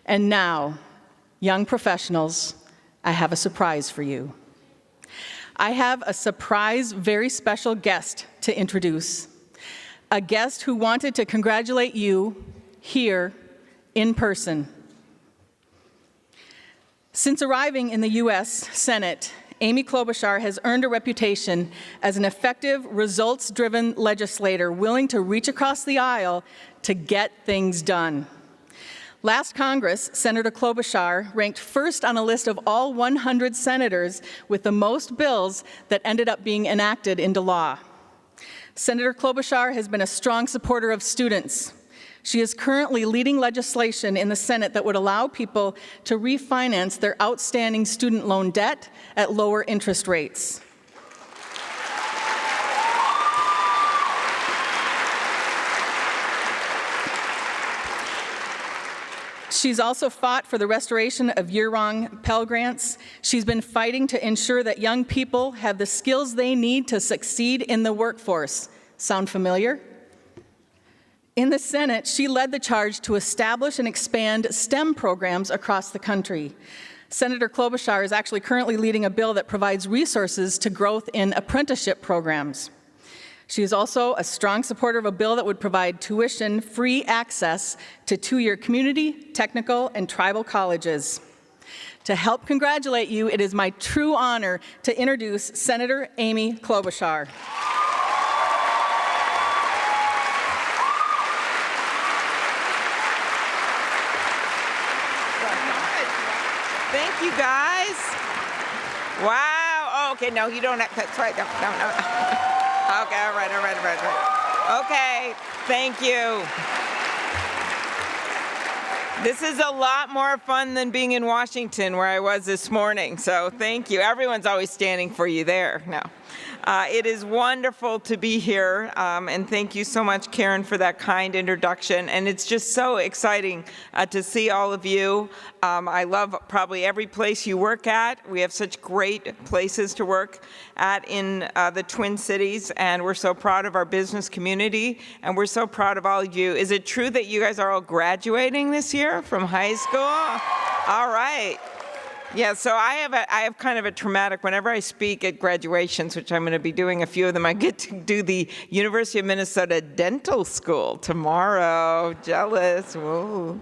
And now, young professionals, I have a surprise for you. I have a surprise, very special guest to introduce. A guest who wanted to congratulate you here in person. Since arriving in the U.S. Senate, Amy Klobuchar has earned a reputation as an effective, results-driven legislator willing to reach across the aisle to get things done. Last Congress, Senator Klobuchar ranked first on a list of all 100 senators with the most bills that ended up being enacted into law. Senator Klobuchar has been a strong supporter of students. She is currently leading legislation in the Senate that would allow people to refinance their outstanding student loan debt at lower interest rates. She's also fought for the restoration of year-round Pell Grants. She's been fighting to ensure that young people have the skills they need to succeed in the workforce. Sound familiar? In the Senate, she led the charge to establish and expand STEM programs across the country. Senator Klobuchar is actually currently leading a bill that provides resources to growth in apprenticeship programs. She is also a strong supporter of a bill that would provide tuition-free access to two-year community, technical, and tribal colleges. To help congratulate you, it is my true honor to introduce Senator Amy Klobuchar. Thank you, guys. Wow. Oh, okay, no, you don't have, that's right. No. Okay, all right. Okay, thank you. This is a lot more fun than being in Washington, where I was this morning, so thank you. Everyone's always standing for you there. No. It is wonderful to be here, and thank you so much, Karen, for that kind introduction. And it's just so exciting to see all of you. I love probably every place you work at. We have such great places to work at in the Twin Cities, and we're so proud of our business community, and we're so proud of all of you. Is it true that you guys are all graduating this year from high school? All right. Yeah, so I have kind of a traumatic, whenever I speak at graduations, which I'm going to be doing a few of them, I get to do the University of Minnesota Dental School tomorrow. Jealous, whoa.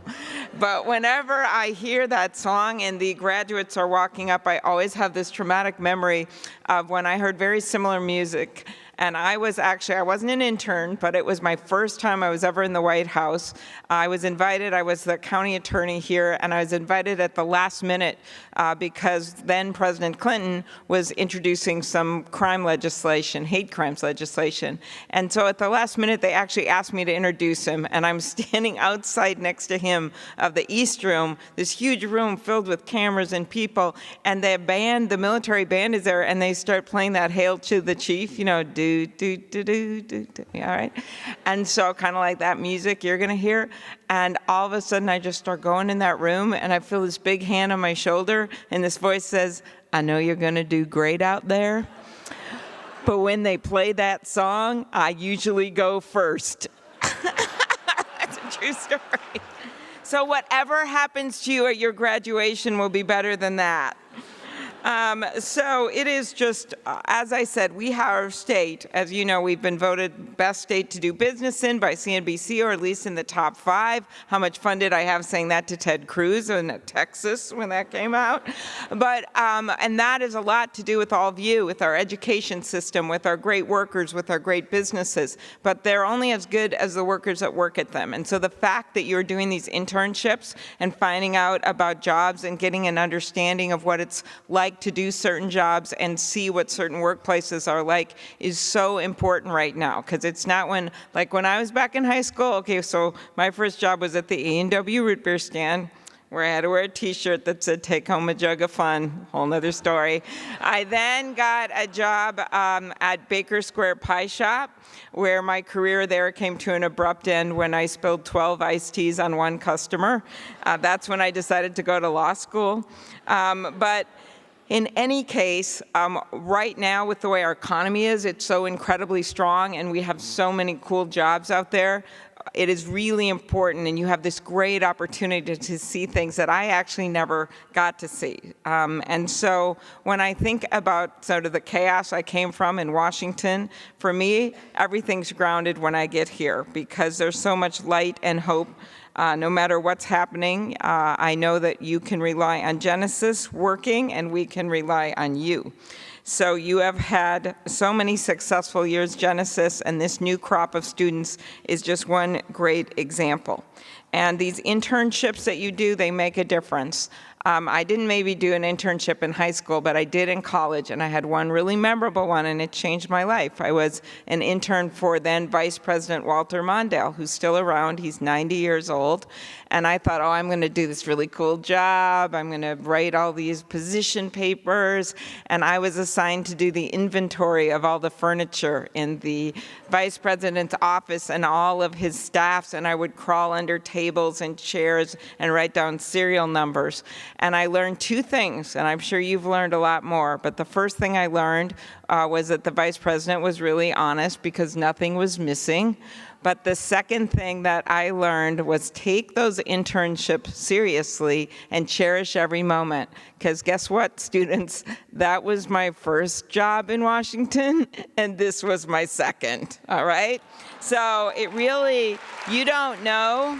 But whenever I hear that song and the graduates are walking up, I always have this traumatic memory of when I heard very similar music. And I wasn't an intern, but it was my first time I was ever in the White House. I was invited, I was the county attorney here, and I was invited at the last minute because then President Clinton was introducing some crime legislation, hate crimes legislation. And so at the last minute, they actually asked me to introduce him, and I'm standing outside next to him of the East Room, this huge room filled with cameras and people, and the band, the military band is there, and they start playing that Hail to the Chief, you know, do, all right? And so kind of like that music you're gonna hear, and all of a sudden I just start going in that room, and I feel this big hand on my shoulder, and this voice says, I know you're gonna do great out there, but when they play that song, I usually go first. That's a true story. So whatever happens to you at your graduation will be better than that. So it is just, as I said, we have our state, as you know, we've been voted best state to do business in by CNBC, or at least in the top 5. How much fun did I have saying that to Ted Cruz in Texas when that came out? But, and that is a lot to do with all of you, with our education system, with our great workers, with our great businesses. But they're only as good as the workers that work at them. And so the fact that you're doing these internships and finding out about jobs and getting an understanding of what it's like to do certain jobs and see what certain workplaces are like is so important right now, because it's not when I was back in high school, okay, so my first job was at the A&W root beer stand, where I had to wear a t-shirt that said, take home a jug of fun, whole nother story. I then got a job at Baker Square Pie Shop, where my career there came to an abrupt end when I spilled 12 iced teas on one customer. That's when I decided to go to law school. But in any case, right now with the way our economy is, it's so incredibly strong and we have so many cool jobs out there. it is really important, and you have this great opportunity to see things that I actually never got to see. And so when I think about sort of the chaos I came from in Washington, for me, everything's grounded when I get here because there's so much light and hope. No matter what's happening, I know that you can rely on Genesis working, and we can rely on you. So you have had so many successful years, Genesis, and this new crop of students is just one great example. And these internships that you do, they make a difference. I didn't maybe do an internship in high school, but I did in college, and I had one really memorable one, and it changed my life. I was an intern for then Vice President Walter Mondale, who's still around. He's 90 years old. And I thought, oh, I'm going to do this really cool job. I'm going to write all these position papers. And I was assigned to do the inventory of all the furniture in the Vice President's office and all of his staffs. And I would crawl under tables and chairs and write down serial numbers. And I learned two things, and I'm sure you've learned a lot more. But the first thing I learned was that the Vice President was really honest because nothing was missing. But the second thing that I learned was take those internships seriously and cherish every moment. Because guess what, students? That was my first job in Washington, and this was my second, all right? So it really, you don't know.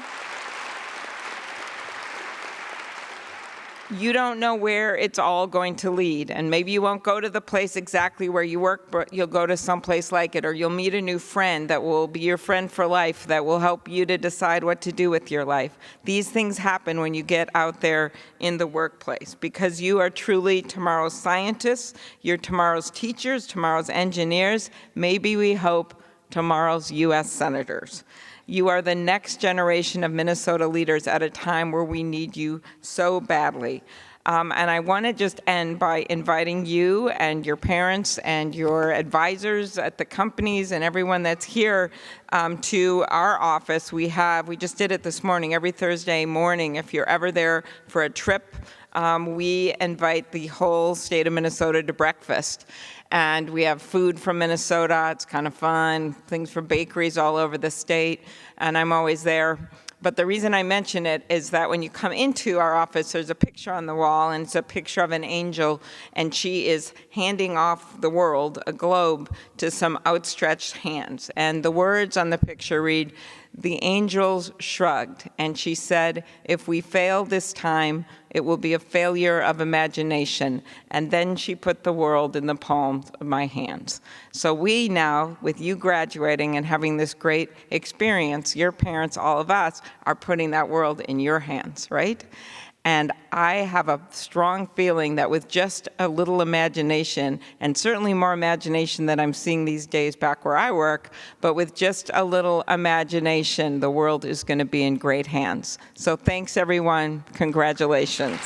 You don't know where it's all going to lead. And maybe you won't go to the place exactly where you work, but you'll go to some place like it, or you'll meet a new friend that will be your friend for life, that will help you to decide what to do with your life. These things happen when you get out there in the workplace, because you are truly tomorrow's scientists, you're tomorrow's teachers, tomorrow's engineers, maybe we hope tomorrow's U.S. senators. You are the next generation of Minnesota leaders at a time where we need you so badly. And I want to just end by inviting you and your parents and your advisors at the companies and everyone that's here to our office. We just did it this morning, every Thursday morning. If you're ever there for a trip, we invite the whole state of Minnesota to breakfast. And we have food from Minnesota. It's kind of fun, things from bakeries all over the state, and I'm always there. But the reason I mention it is that when you come into our office, there's a picture on the wall, and it's a picture of an angel, and she is handing off the world, a globe, to some outstretched hands. And the words on the picture read, "The angels shrugged," and she said, "If we fail this time, it will be a failure of imagination." And then she put the world in the palms of my hands. So we now, with you graduating and having this great experience, your parents, all of us, are putting that world in your hands, right? And I have a strong feeling that with just a little imagination, and certainly more imagination than I'm seeing these days back where I work, but with just a little imagination, the world is going to be in great hands. So thanks, everyone. Congratulations.